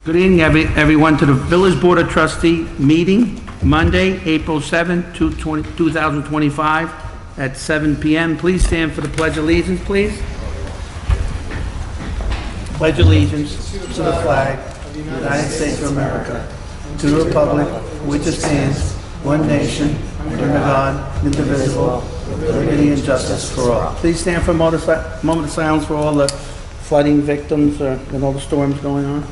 Good evening, everyone, to the Village Board of Trustee meeting, Monday, April 7, 2025, at 7 p.m. Please stand for the Pledge of Allegiance, please. Pledge allegiance to the flag of the United States of America, to the republic for which it stands, one nation, under God, indivisible, with liberty and justice for all. Please stand for a moment of silence for all the flooding victims and all the storms going on.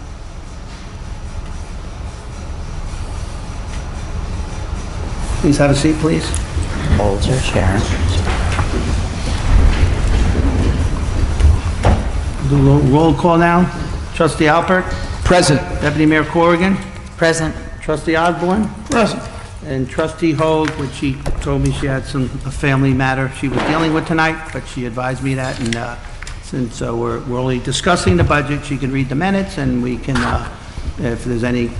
Please have a seat, please. Hold your chair. Do a roll call now. Trustee Alpert. Present. Deputy Mayor Corrigan. Present. Trustee Osborn. Present. And Trustee Hogue, which she told me she had a family matter she was dealing with tonight, but she advised me that, and since we're only discussing the budget, she can read the minutes, and we can, if there's any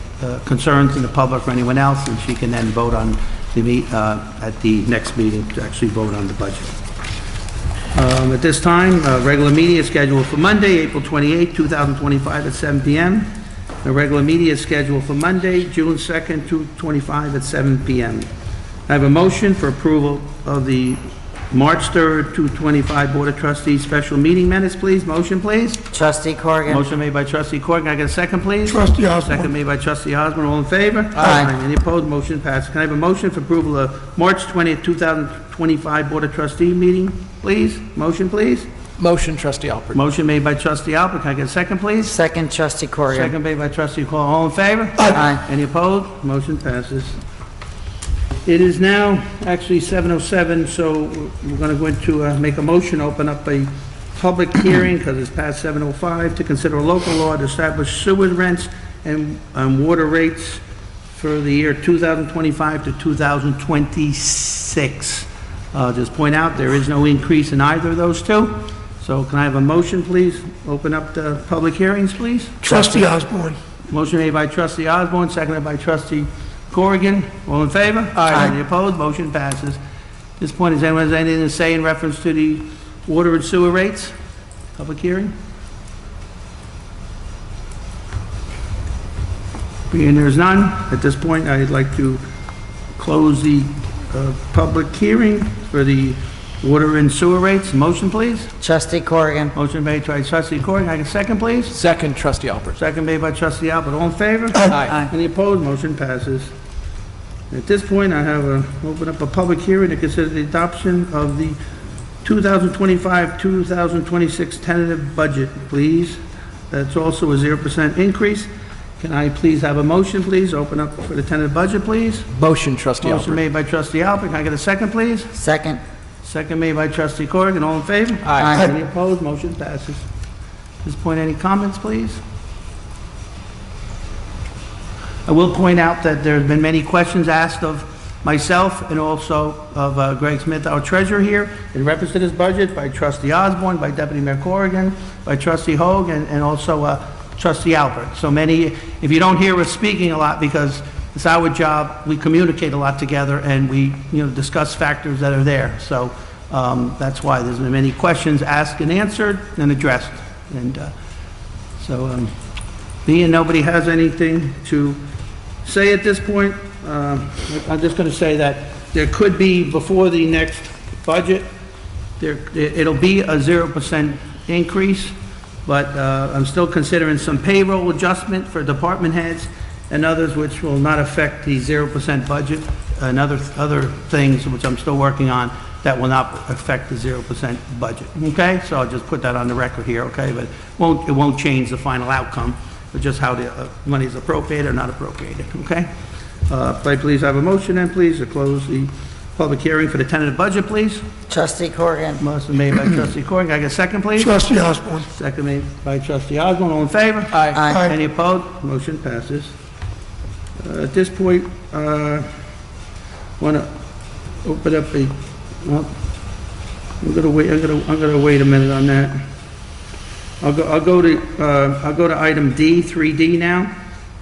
concerns in the public or anyone else, and she can then vote on at the next meeting to actually vote on the budget. At this time, regular meeting is scheduled for Monday, April 28, 2025 at 7 p.m. The regular meeting is scheduled for Monday, June 2nd, 2025 at 7 p.m. I have a motion for approval of the March 3rd, 2025 Board of Trustees special meeting minutes, please. Motion, please. Trustee Corrigan. Motion made by Trustee Corrigan. Can I get a second, please? Trustee Osborn. Second made by Trustee Osborn. All in favor? Aye. Any opposed? Motion passes. Can I have a motion for approval of March 20th, 2025 Board of Trustee meeting, please? Motion, please. Motion, Trustee Alpert. Motion made by Trustee Alpert. Can I get a second, please? Second, Trustee Corrigan. Second made by Trustee Clarke. All in favor? Aye. Any opposed? Motion passes. It is now actually 7:07, so we're going to go into make a motion, open up a public hearing because it's past 7:05 to consider a local law to establish sewer rents and water rates for the year 2025 to 2026. Just point out there is no increase in either of those two. So can I have a motion, please? Open up the public hearings, please. Trustee Osborn. Motion made by Trustee Osborn, seconded by Trustee Corrigan. All in favor? Aye. Any opposed? Motion passes. At this point, does anyone have anything to say in reference to the water and sewer rates? Public hearing? Being there's none, at this point, I'd like to close the public hearing for the water and sewer rates. Motion, please. Trustee Corrigan. Motion made by Trustee Corrigan. Can I get a second, please? Second, Trustee Alpert. Second made by Trustee Alpert. All in favor? Aye. Any opposed? Motion passes. At this point, I have open up a public hearing to consider the adoption of the 2025-2026 tentative budget, please. That's also a 0% increase. Can I please have a motion, please? Open up for the tentative budget, please. Motion, Trustee Motion Alpert. made by Trustee Alpert. Can I get a second, please? Second. Second made by Trustee Corrigan. All in favor? Aye. Any opposed? Motion passes. At this point, any comments, please? I will point out that there have been many questions asked of myself and also of Greg Smith, our treasurer here, in reference to this budget by Trustee Osborn, by Deputy Mayor Corrigan, by Trustee Hogue, and also Trustee Alpert. So many, if you don't hear us speaking a lot, because it's our job, we communicate a lot together and we discuss factors that are there. So that's why there's been many questions asked and answered and addressed. And being nobody has anything to say at this point, I'm just going to say that there could be, before the next budget, it'll be a 0% increase, but I'm still considering some payroll adjustment for department heads and others which will not affect the 0% budget, and other things which I'm still working on that will not affect the 0% budget. Okay, so I'll just put that on the record here. Okay, but it won't change the final outcome, but just how the money is appropriated or not appropriated. Okay, please have a motion and please to close the public hearing for the tentative budget, please. Trustee Corrigan. Motion made by Trustee Corrigan. Can I get a second, please? Trustee Osborn. Second made by Trustee Osborn. All in favor? Aye. Aye. Any opposed? Motion passes. At this point, want to open up a. Well, I'm gonna wait. I'm gonna wait a minute on that. I'll go to item D, 3D now.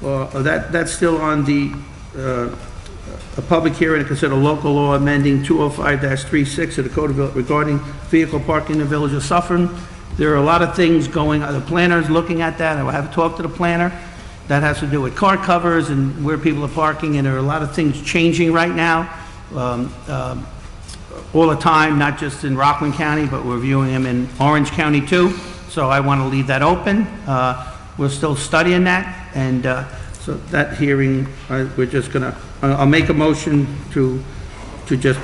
That's still on the a public hearing to consider local law amending 205-36 of the Code of regarding vehicle parking in the village of Suffern. There are a lot of things going on. The planner is looking at that. I have talked to the planner. that has to do with car covers and where people are parking, and there are a lot of things changing right now, all the time, not just in Rockland County, but we're viewing them in Orange County too, so I want to leave that open. We're still studying that, and so that hearing, we're just going to, I'll make a motion to just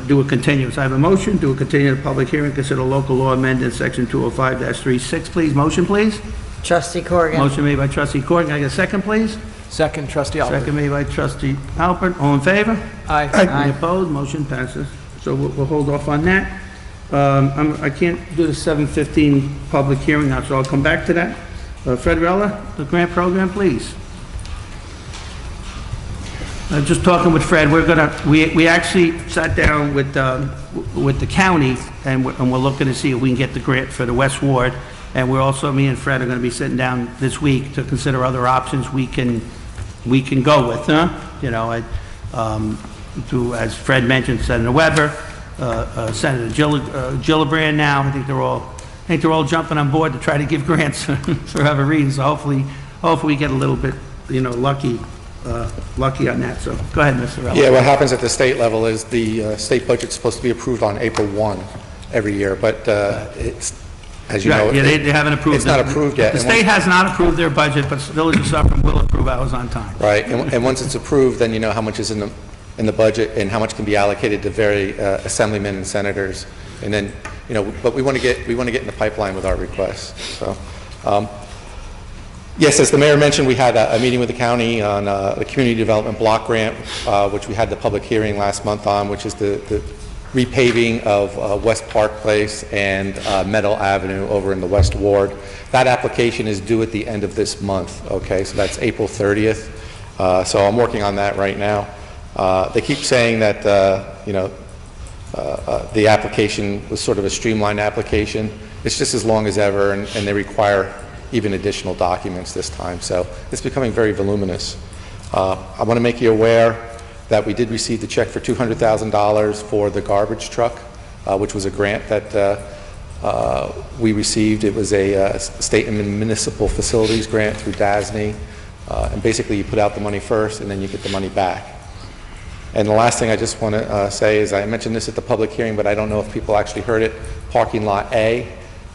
do a continuance. I have a motion, do a continued public hearing, consider local law amended section 205-36, please. Motion, please. Trustee Corrigan. Motion made by Trustee Corrigan. Can I get a second, please? Second, Trustee Alpert. Second made by Trustee Alpert. All in favor? Aye. Any opposed? Motion passes. So we'll hold off on that. I can't do the 7:15 public hearing now, so I'll come back to that. Fred Rella, the grant program, please. Just talking with Fred, we actually sat down with the county, and we're looking to see if we can get the grant for the West Ward. And we're also, me and Fred are going to be sitting down this week to consider other options we can go with, huh? You know, as Fred mentioned, Senator Weber, Senator Gillibrand now. I think they're all jumping on board to try to give grants for whatever reason. So hopefully we get a little bit, lucky on that. So go ahead, Mr. Rella. Yeah, what happens at the state level is the state budget's supposed to be approved on April 1 every year, but it's, as you know, Yeah, they haven't approved. It's not approved yet. The state has not approved their budget, but the Village of Suffern will approve ours on time. Right, and once it's approved, then you know how much is in the budget and how much can be allocated to very assemblymen and senators, and then but we want to get in the pipeline with our requests. So, yes, as the mayor mentioned, we had a meeting with the county on the community development block grant, which we had the public hearing last month on, which is the repaving of West Park Place and Meadow Avenue over in the West Ward. That application is due at the end of this month, okay? So that's April 30th. So I'm working on that right now. They keep saying that, the application was sort of a streamlined application. It's just as long as ever, and they require even additional documents this time. So it's becoming very voluminous. I want to make you aware that we did receive the check for $200,000 for the garbage truck, which was a grant that we received. It was a state and municipal facilities grant through DASNY, and basically you put out the money first and then you get the money back. And the last thing I just want to say is, I mentioned this at the public hearing, but I don't know if people actually heard it. Parking lot A,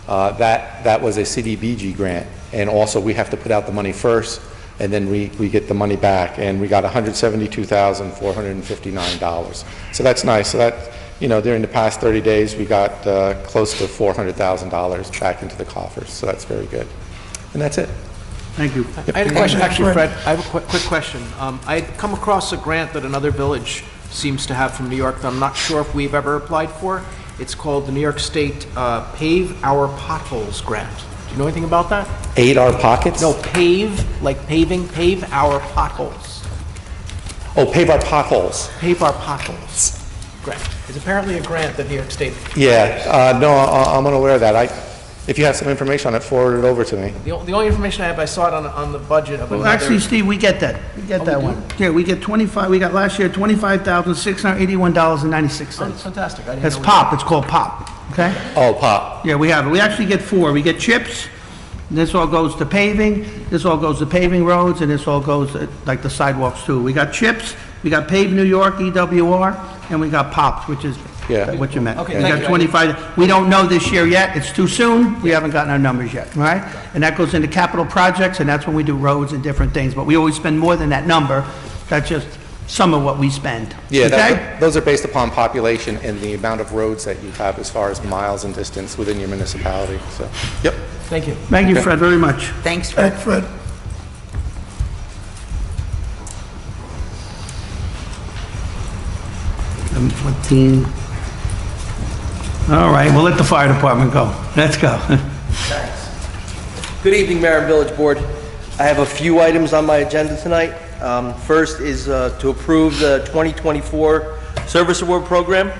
that was a CDBG grant, and also we have to put out the money first, and then we get the money back, and we got $172,459. So that's nice. So that, during the past 30 days, we got close to $400,000 back into the coffers. So that's very good. And that's it. Thank you. I had a question, actually, Fred. I have a quick question. I had come across a grant that another village seems to have from New York that I'm not sure if we've ever applied for. It's called the New York State Pave Our Potholes Grant. Do you know anything about that? Aid our pockets? No, pave, like paving, pave our potholes. Oh, pave our potholes. Pave our potholes grant. It's apparently a grant that New York State. Yeah, no, I'm unaware of that. If you have some information on it, forward it over to me. The only information I have, I saw it on the budget of Well, another. actually, Steve, we get that. We get that we one. Yeah, we get 25. We got last year $25,681.96. Oh, that's fantastic. I didn't That's know we- POP. It's called POP. Okay. Oh, pop. Yeah, we have it. We actually get 4. We get CHIPS. This all goes to paving. This all goes to paving roads, and this all goes to, like, the sidewalks too. We got CHIPS. We got Pave New York, EWR, and we got POPs, which is what you meant. Okay, We thank got you. 25. We don't know this year yet. It's too soon. We haven't gotten our numbers yet, right? And that goes into capital projects, and that's when we do roads and different things. But we always spend more than that number. That's just some of what we spend. Yeah, Okay? those are based upon population and the amount of roads that you have as far as miles and distance within your municipality. So, yep. Thank you. Thank you, Fred, very much. Thanks, Fred. Fred. Item 14. All right, we'll let the fire department go. Let's go. Good evening, Mayor and Village Board. I have a few items on my agenda tonight. First is to approve the 2024 Service Award Program.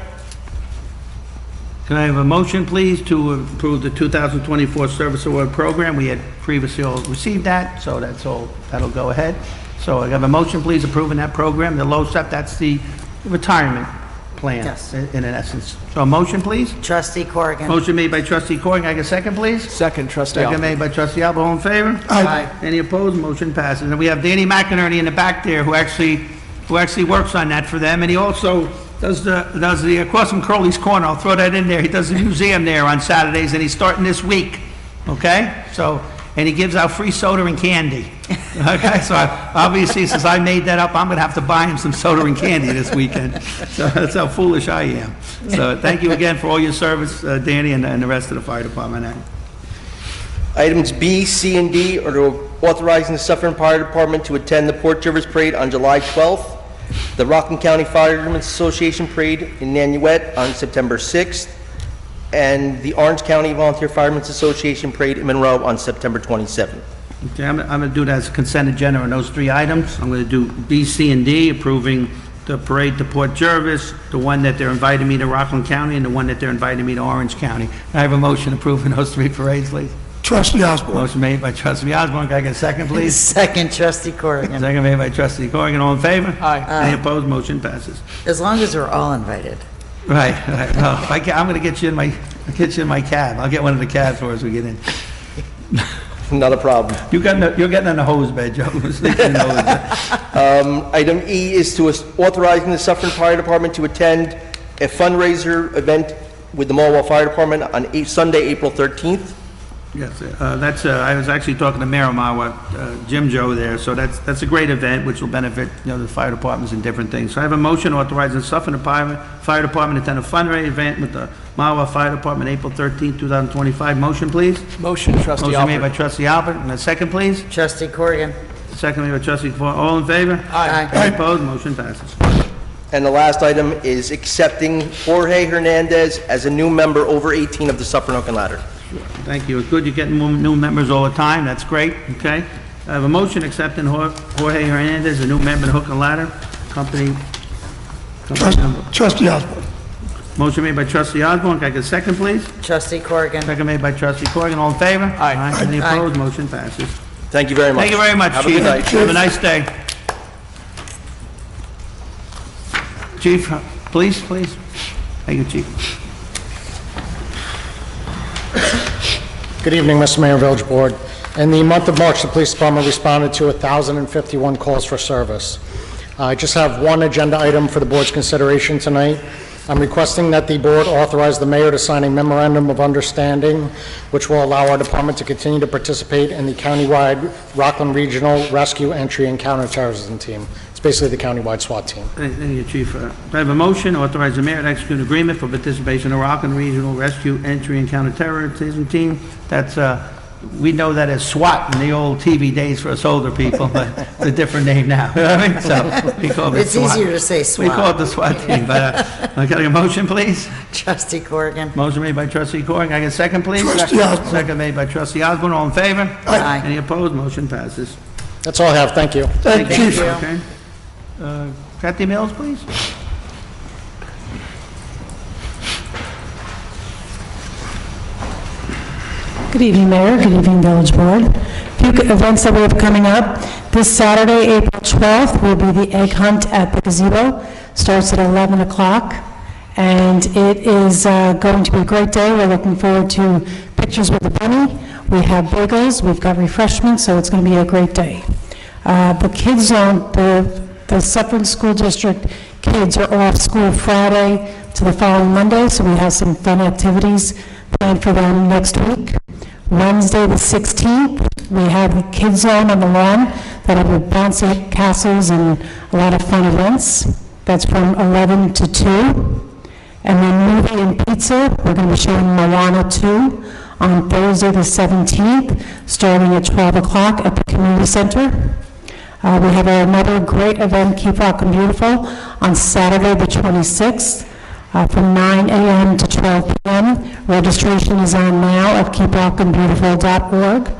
Can I have a motion, please, to approve the 2024 Service Award Program? We had previously all received that, so that'll go ahead. So I have a motion, please, approving that program. The LoSAP, that's the retirement plan. Yes. In essence. So a motion, please? Trustee Corrigan. Motion made by trustee Corrigan. Can I get a second, please? Second, Trustee Second Alpert. made by trustee Alpert. All in favor? Aye. Any opposed? Motion passes. And we have Danny McInerney in the back there who actually works on that for them. And he also does the across from Curley's Corner. I'll throw that in there. He does the museum there on Saturdays, and he's starting this week. Okay? So, and he gives out free soda and candy. Okay? So obviously, since I made that up, I'm going to have to buy him some soda and candy this weekend. So that's how foolish I am. So thank you again for all your service, Danny, and the rest of the fire department. Items B, C, and D are to authorizing the Suffern Fire Department to attend the Port Jervis Parade on July 12th, the Rockland County Firemen's Association Parade in Nanuet on September 6th, and the Orange County Volunteer Firemen's Association Parade in Monroe on September 27th. Okay, I'm going to do that as a consent agenda on those three items. I'm going to do B, C, and D, approving the parade to Port Jervis, the one that they're inviting me to Rockland County, and the one that they're inviting me to Orange County. I have a motion approving those three parades, please. Trustee Osborn. Motion made by trustee Osborn. Can I get a second, please? Second, Trustee Corrigan. Second made by trustee Corrigan. All in favor? Aye. Any opposed? Motion passes. As long as we're all invited. Right. Well, if I'm going to get you in my cab. I'll get one of the cabs for us as we get in. Not a problem. You're getting on the hose bed, Joe. Sleeping in the hose bed. Item E is to authorizing the Suffern Fire Department to attend a fundraiser event with the Mallwell Fire Department on Sunday, April 13th. Yes, I was actually talking to Mayor Mawa, Jim Joe there, so that's a great event, which will benefit, the fire departments and different things. So I have a motion authorizing the Suffern Fire Department to attend a fundraising event with the Mawa Fire Department, April 13th, 2025. Motion, please. Motion, Trustee Motion made by Alpert. trustee Alpert, and a second, please. Trustee Corrigan. Second made by trustee Corrigan. All in favor? Aye. Any opposed? Motion passes. And the last item is accepting Jorge Hernandez as a new member over 18 of the Suffern Hook and Ladder. Thank you. It's good you're getting new members all the time. That's great, okay? I have a motion accepting Jorge Hernandez, a new member of Hook and Ladder Company number. Trustee Osborn. Motion made by trustee Osborn. Can I get a second, please? Trustee Corrigan. Second made by trustee Corrigan. All in favor? Aye. Any Aye. opposed? Motion passes. Thank you very much. Thank you very much, Have a Chief. good night. Have a nice day. Chief, please. Thank you, Chief. Good evening, Mr. Mayor and Village Board. In the month of March, the Police Department responded to 1,051 calls for service. I just have one agenda item for the Board's consideration tonight. I'm requesting that the Board authorize the Mayor to sign a memorandum of understanding which will allow our department to continue to participate in the countywide Rockland Regional Rescue, Entry, and Counterterrorism Team. It's basically the countywide SWAT team. Thank you, Chief. I have a motion, authorize the mayor to execute an agreement for participation in the Rockland Regional Rescue, Entry, and Counterterrorism Team. That's, we know that as SWAT in the old TV days for us older people, but it's a different name now. You know what I mean? So we call it It's SWAT. easier to say We call it SWAT. the SWAT team, but, can I get a motion, please? Trustee Corrigan. Motion made by trustee Corrigan. Can I get a second, please? Trustee Osborn. Second made by trustee Osborn. All in favor? Aye. Any opposed? Motion passes. That's all I have. Thank you. Thank you, Chief. you. Okay. Cathy Mills, please. Good evening, Mayor. Good evening, Village Board. Few events that we have coming up. This Saturday, April 12th, will be the egg hunt at the gazebo. Starts at 11 o'clock, and it is going to be a great day. We're looking forward to pictures with the bunny. We have bagels, we've got refreshments, so it's going to be a great day. The kids on the Suffern School District kids are off school Friday to the following Monday, so we have some fun activities planned for them next week. Wednesday, the 16th, we have the Kids Zone on the lawn that have bouncy castles and a lot of fun events. That's from 11 to 2. And then movie and pizza, we're going to be showing Moana 2 on Thursday, the 17th, starting at 12 o'clock at the Community Center. We have another great event, Keep Rockin' Beautiful, on Saturday, the 26th, from 9 a.m. to 12 p.m. Registration is on now at keeprockinbeautiful.org.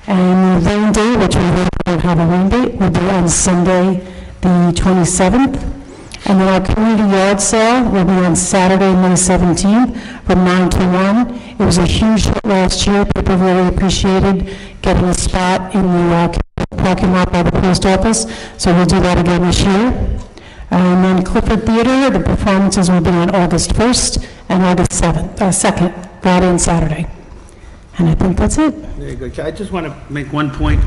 And the rain date, which we really don't have a rain date, will be on Sunday, the 27th. And then our community yard sale will be on Saturday, May 17th, from 9 to 1. It was a huge hit last year. People really appreciated getting a spot in the parking lot by the post office, so we'll do that again this year. And then Clifford Theater, the performances will be on August 1st and August 2nd, Friday and Saturday. And I think that's it. Very good. I just want to make one point.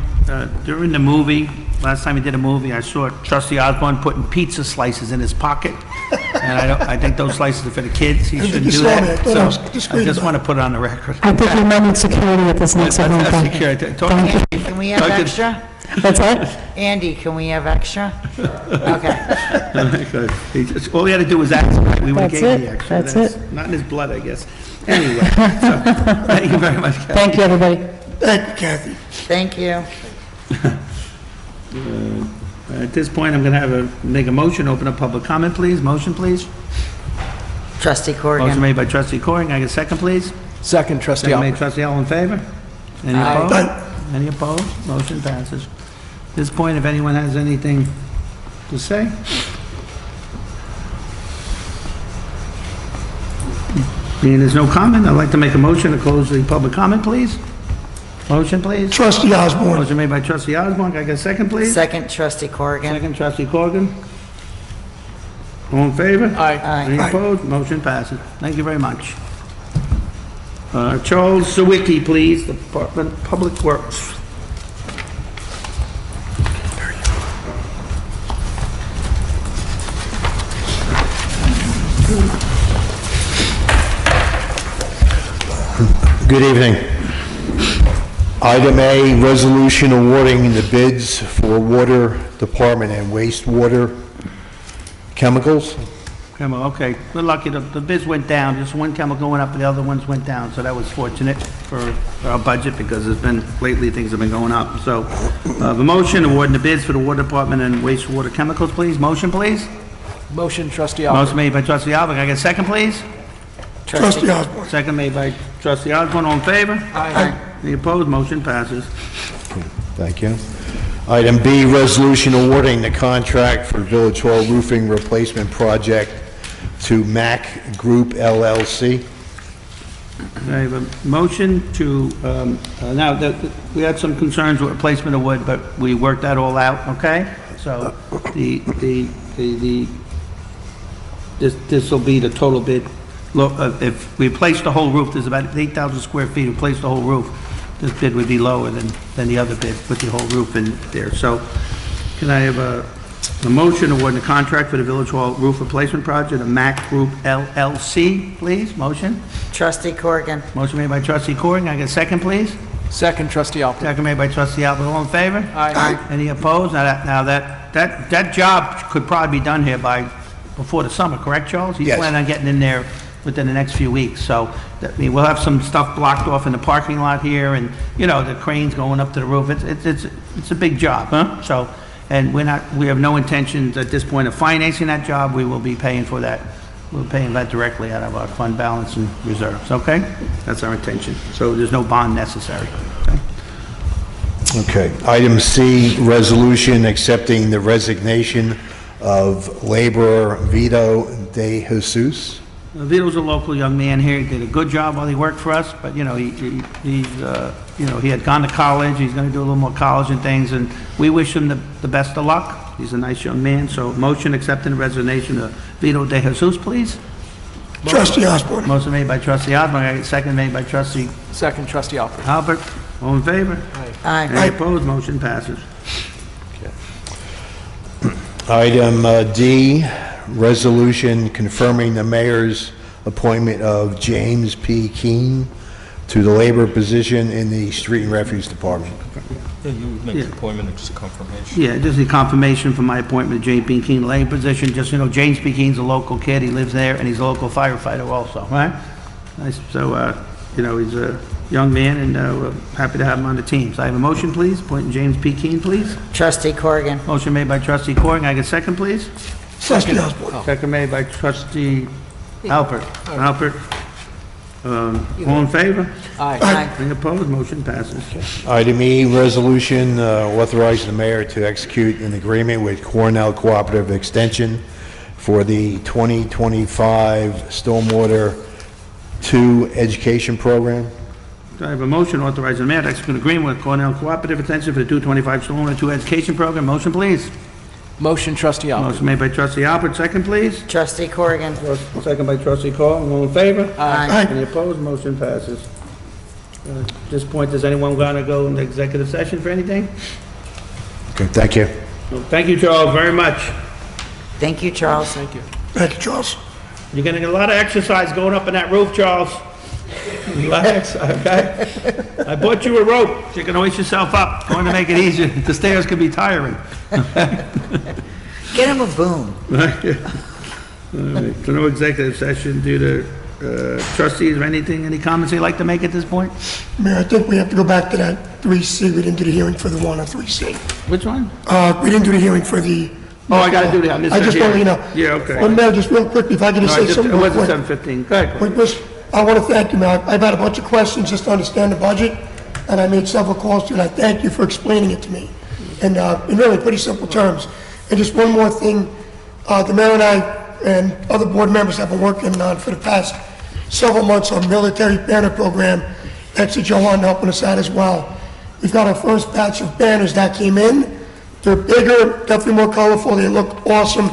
During the movie, last time we did a movie, I saw Trustee Osborn putting pizza slices in his pocket. And I think those slices are for the kids. He shouldn't do that. So I just want to put it on the record. I think you might need security at this next event. That's security. Thank you. Can we have extra? That's it? Andy, can we have extra? Okay. Good. All he had to do was ask, right? We would have That's gave it. the extra. That's it. Not in his blood, I guess. Anyway, so, thank you very much, Kathy. Thank you, everybody. Thank you, Kathy. Thank you. At this point, I'm going to make a motion, open up public comment, please. Motion, please. Trustee Motion Corrigan. made by Trustee Corrigan. Can I get a second, please? Second, Trustee Second made Alpert. Trustee All in favor? Any Aye. opposed? Any opposed? Motion passes. At this point, if anyone has anything to say? Being there's no comment, I'd like to make a motion to close the public comment, please. Motion, please. Trustee Osborn. Motion made by Trustee Osborn. Can I get a second, please? Second, Trustee Corrigan. Second, Trustee Corrigan. All in favor? Aye. Any opposed? Motion passes. Thank you very much. Charles Sawicki, please, Department of Public Works. Good evening. Item A, resolution awarding the bids for water department and wastewater chemicals. Okay, we're lucky, the bids went down, just one chemical went up, the other ones went down, so that was fortunate for our budget, because lately things have been going up. So, the motion awarding the bids for the water department and wastewater chemicals, please. Motion, please. Motion, Trustee Alpert. Motion made by Trustee Alpert. Can I get a second, please? Trustee Osborn. Second made by Trustee Osborn. All in favor? Aye. Any opposed? Motion passes. Thank you. Item B, resolution awarding the contract for Village Hall roofing replacement project to MAC Group LLC. I have a motion to, now, we had some concerns with replacement of wood, but we worked that all out, okay? So, this will be the total bid. Look, if we replace the whole roof, there's about 8,000 square feet, replace the whole roof, this bid would be lower than the other bid, put the whole roof in there. So, can I have a motion awarding the contract for the Village Hall roof replacement project, a MAC Group LLC, please? Motion? Trustee Corrigan. Motion made by Trustee Corrigan. Can I get a second, please? Second, Trustee Alpert. Second made by Trustee Alpert. All in favor? Aye. Any opposed? Now that job could probably be done here before the summer, correct, Charles? He's Yes. planning on getting in there within the next few weeks. So, we'll have some stuff blocked off in the parking lot here, and, the cranes going up to the roof. It's a big job, huh? So, and we have no intentions at this point of financing that job. We will be paying for that. We're paying that directly out of our fund balance and reserves, okay? That's our intention. So there's no bond necessary, okay? Okay. Item C, resolution accepting the resignation of laborer Vito De Jesus. Vito's a local young man here. He did a good job while he worked for us, but, he had gone to college. He's going to do a little more college and things, and we wish him the best of luck. He's a nice young man. So motion accepting the resignation of Vito De Jesus, please. Trustee Osborn. Motion made by Trustee Osborn, second made by Trustee Second, Trustee Alpert. Albert. All in favor? Aye. Any opposed? Motion passes. Item D, resolution confirming the mayor's appointment of James P. Keane to the labor position in the Street and Refuse Department. Yeah, you would make the appointment and just confirmation. Yeah, just a confirmation for my appointment of James P. Keane, lane position. Just, James P. Keane's a local kid. He lives there, and he's a local firefighter also, right? Nice. So, he's a young man, and we're happy to have him on the team. So I have a motion, please, appointing James P. Keane, please. Trustee Corrigan. Motion made by Trustee Corrigan. Can I get a second, please? Trustee Osborn. Second made by Trustee Alpert. Alpert. All in favor? Aye. Any opposed? Motion passes. Item E, resolution authorizing the mayor to execute an agreement with Cornell Cooperative Extension for the 2025 Stormwater 2 Education Program. Do I have a motion authorizing the mayor to execute an agreement with Cornell Cooperative Extension for the 225 Stormwater 2 Education Program? Motion, please. Motion, Trustee Alpert. Motion made by trustee Alpert, second please. Trustee Corrigan. Second by trustee Corrigan, all in favor? Aye. Any opposed? Motion passes. At this point, does anyone want to go into executive session for anything? Okay, thank you. Well, thank you, Charles, very much. Thank you, Charles. Thank you. Thank you, Charles. You're going to get a lot of exercise going up in that roof, Charles. Relax, okay? I bought you a rope. You can hoist yourself up. Going to make it easier. The stairs can be tiring. Get him a boom. All right, so no executive session due to trustees or anything. Any comments you'd like to make at this point? Mayor, I think we have to go back to that 3C. We didn't do the hearing for the one on 3C. Which one? We didn't do the hearing for the... Oh, I got to do that. I just want to let you know. Yeah, okay. Well, Mayor, just real quickly, if I could just say something It real wasn't quick. 7:15. Go ahead. I want to thank you, Mayor. I've had a bunch of questions just to understand the budget, and I made several calls to you, and I thank you for explaining it to me. And in really pretty simple terms. And just one more thing, the mayor and I and other board members have been working on for the past several months on military banner program. Thanks to Johan helping us out as well. We've got our first batch of banners that came in. They're bigger, definitely more colorful. They look awesome.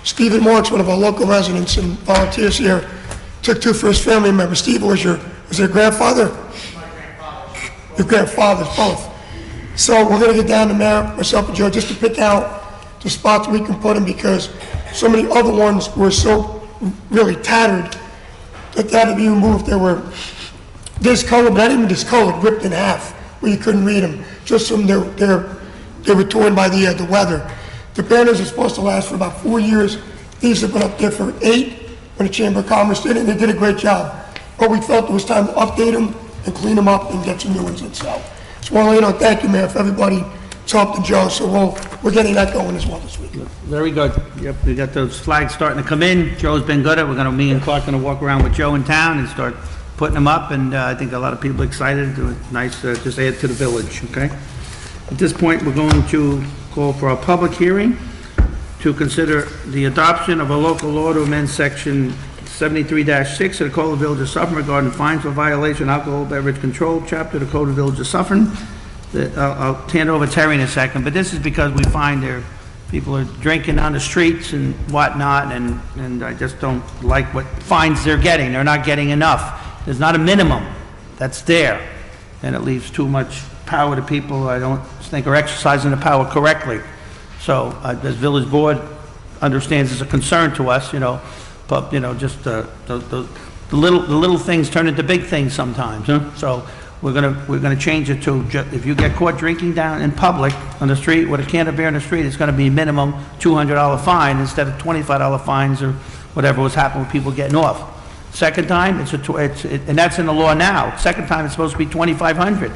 Stephen Marks, one of our local residents and volunteers here, took two for his family members. Steve, was your grandfather? My grandfather. Your grandfathers, both. So we're going to get down to Mayor, myself and Joe, just to pick out the spots we can put them, because so many other ones were so really tattered that they had to be removed. They were discolored, but not even discolored, ripped in half, where you couldn't read them, just from they were torn by the weather. The banners are supposed to last for about 4 years. These have been up there for 8 when the Chamber of Commerce did it, and they did a great job. But we felt it was time to update them and clean them up and get some new ones in. So well, thank you, Mayor, for everybody talked to Joe, so we're getting that going as well this week. Very good. Yep, we got those flags starting to come in. Joe's been good at it. Me and Clarke going to walk around with Joe in town and start putting them up, and I think a lot of people are excited. It's nice to just add to the village, okay? At this point, we're going to call for a public hearing to consider the adoption of a local law to amend section 73-6 of the Code of the Village of Suffern regarding fines for violation of alcohol beverage control chapter of the Code of the Village of Suffern. I'll hand it over to Terry in a second, but this is because we find people are drinking on the streets and whatnot, and I just don't like what fines they're getting. They're not getting enough. There's not a minimum that's there, and it leaves too much power to people I don't think are exercising the power correctly. So this village board understands it's a concern to us, but just the little things turn into big things sometimes, huh? So we're gonna change it to if you get caught drinking down in public on the street with a can of beer in the street, it's gonna be minimum $200 fine instead of $25 fines or whatever was happening with people getting off. Second time, and that's in the law now. Second time, it's supposed to be $2,500.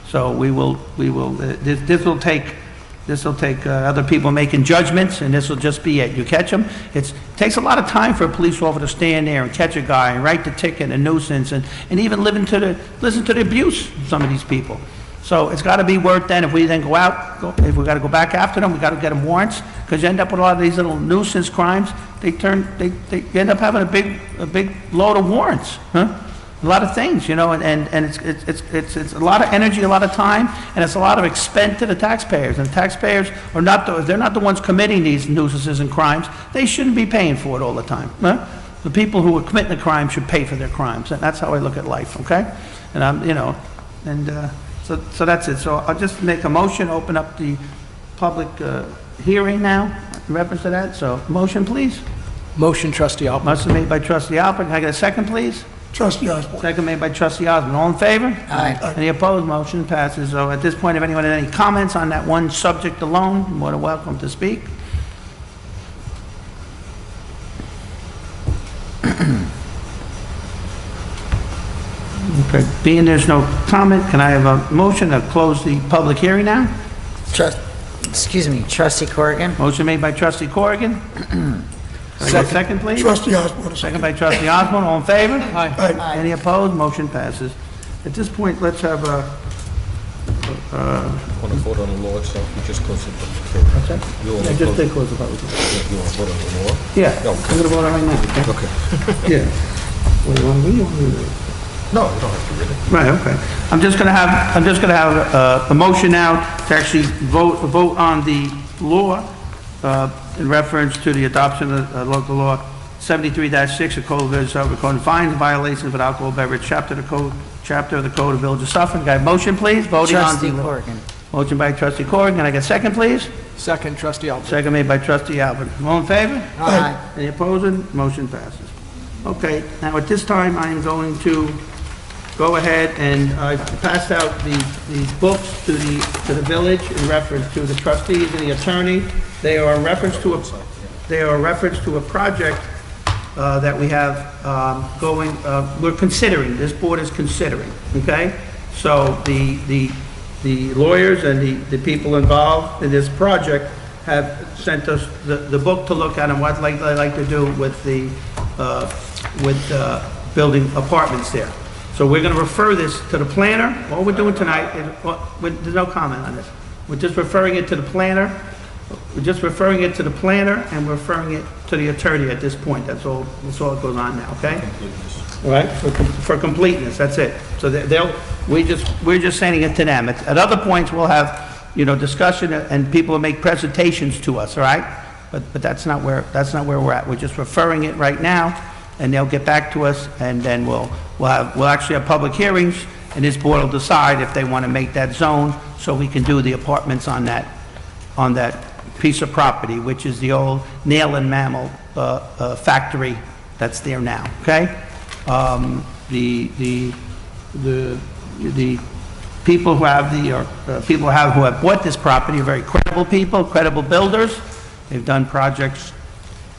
So this will take other people making judgments, and this will just be it. You catch them. It takes a lot of time for a police officer to stand there and catch a guy and write the ticket and nuisance and even listen to the abuse of some of these people. So it's got to be worth then. If we then if we got to go back after them, we got to get them warrants, because you end up with a lot of these little nuisance crimes. They end up having a big load of warrants, huh? A lot of things, and it's a lot of energy, a lot of time, and it's a lot of expense to the taxpayers. And the taxpayers are they're not the ones committing these nuisances and crimes. They shouldn't be paying for it all the time. Huh? The people who are committing the crime should pay for their crimes, and that's how I look at life. Okay, and so that's it. So I'll just make a motion, open up the public hearing now in reference to that. So motion, please. Motion, Trustee Alpert. Motion made by Trustee Alpert. Can I get a second, please? Trustee Osborn. Second made by Trustee Osborn. All in favor? Aye. Any opposed? Motion passes. So at this point, if anyone has any comments on that one subject alone, you're more than welcome to speak. Okay. Being there's no comment, can I have a motion to close the public hearing now? Trustee Corrigan. Motion made by Trustee Corrigan. Can I get a second, please? Trustee Osborn. Second by Trustee Osborn. All in favor? Aye. Aye. Any opposed? Motion passes. At this point, let's have a... Want to vote on the law itself? We just closed the public hearing. What's that? You want I to just close- did close the public hearing. You want to vote on the law? Yeah, No. I'm gonna vote on it right now, okay? Okay. Yeah. What do you want to read? You want me to read it? No, you don't have to read it. Right, okay. I'm just gonna have a motion now to actually vote on the law in reference to the adoption of local law 73-6 of Code of Village of Suffolk, fines, violations of alcohol beverage, chapter of the Code of Village of Suffolk. Can I have a motion, please? Voting on Trustee the Corrigan. motion by Trustee Corrigan. Can I get a second, please? Second, Trustee Alpert. Second made by Trustee Alpert. All in favor? Aye. Any opposing? Motion passes. Okay, now at this time, I am going to go ahead and I passed out these books to the village in reference to the trustees and the attorney. They are a reference to a project that we have going, we're considering, this board is considering, okay? So the lawyers and the people involved in this project have sent us the book to look at and what they like to do with building apartments there. So we're going to refer this to the planner. All we're doing tonight is, there's no comment on this. We're just referring it to the planner. We're just referring it to the planner and we're referring it to the attorney at this point. That's all that goes on now, okay? All right, for completeness, that's it. So we're just sending it to them. At other points, we'll have, discussion and people will make presentations to us, all right? But that's not where we're at. We're just referring it right now, and they'll get back to us, and then we'll actually have public hearings, and this board will decide if they want to make that zone so we can do the apartments on that piece of property, which is the old nail and mammal factory that's there now. Okay, the people who have bought this property are very credible people, credible builders. They've done projects,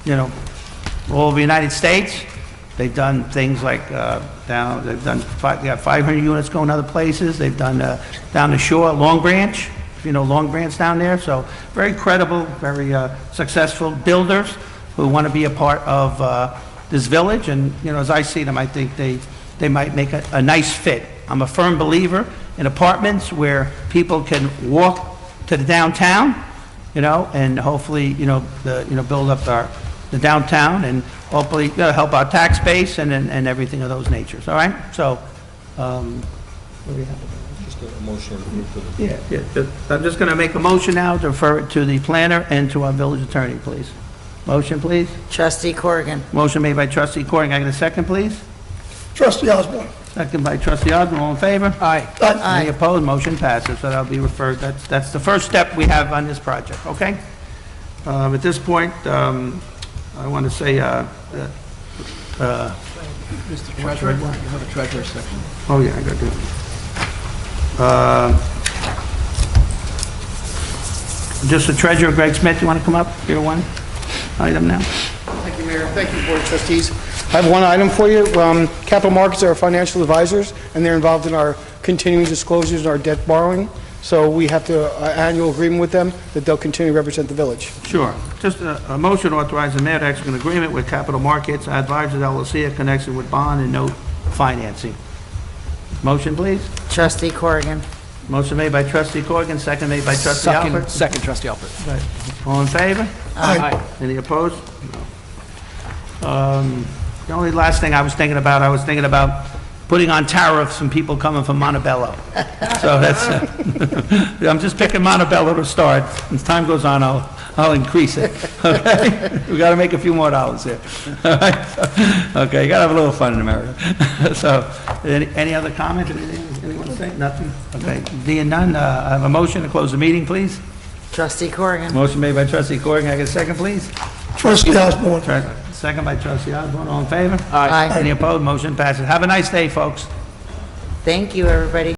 all over the United States. They've done things like they got 500 units going other places. They've done down the shore, Long Branch, if you know Long Branch down there. So very credible, very successful builders who want to be a part of this village. And as I see them, I think they might make a nice fit. I'm a firm believer in apartments where people can walk to the downtown, and hopefully build up the downtown and hopefully help our tax base and everything of those natures. All right. So, what do we have? Just a motion for the... Yeah. I'm just going to make a motion now to refer it to the planner and to our village attorney, please. Motion, please. Trustee Corrigan. Motion made by Trustee Corrigan. Can I get a second, please? Trustee Osborn. Second by Trustee Osborn. All in favor? Aye. Aye. Any opposed? Motion passes. So that'll be referred. That's the first step we have on this project. Okay. At this point, I want to say, Mr. Treasurer, you have a treasurer section. oh yeah, I got to do it. Just the treasurer, Greg Smith, you want to come up? Here, one item now. Thank you, Mayor. Thank you, Board of Trustees. I have one item for you. Capital Markets are our financial advisors, and they're involved in our continuing disclosures and our debt borrowing. So we have to annual agreement with them that they'll continue to represent the village. Sure. Just a motion authorizing the mayor to execute an agreement with Capital Markets Advisors LLC in connection with bond and note financing. Motion, please. Trustee Corrigan. Motion made by Trustee Corrigan, second made by Trustee Alpert. Second, Trustee Alpert. Right. All in favor? Aye. Any opposed? No. The only last thing I was thinking about putting on tariffs from people coming from Montebello. So that's, I'm just picking Montebello to start. As time goes on, I'll increase it. Okay? We got to make a few more dollars here. All right? Okay, you got to have a little fun in America. So, any other comments? Anyone say? Nothing? Okay. Being none, I have a motion to close the meeting, please. Trustee Corrigan. Motion made by Trustee Corrigan. Can I get a second, please? Trustee Osborn. Second by Trustee Osborn. All in favor? Aye. Any opposed? Motion passes. Have a nice day, folks. Thank you, everybody.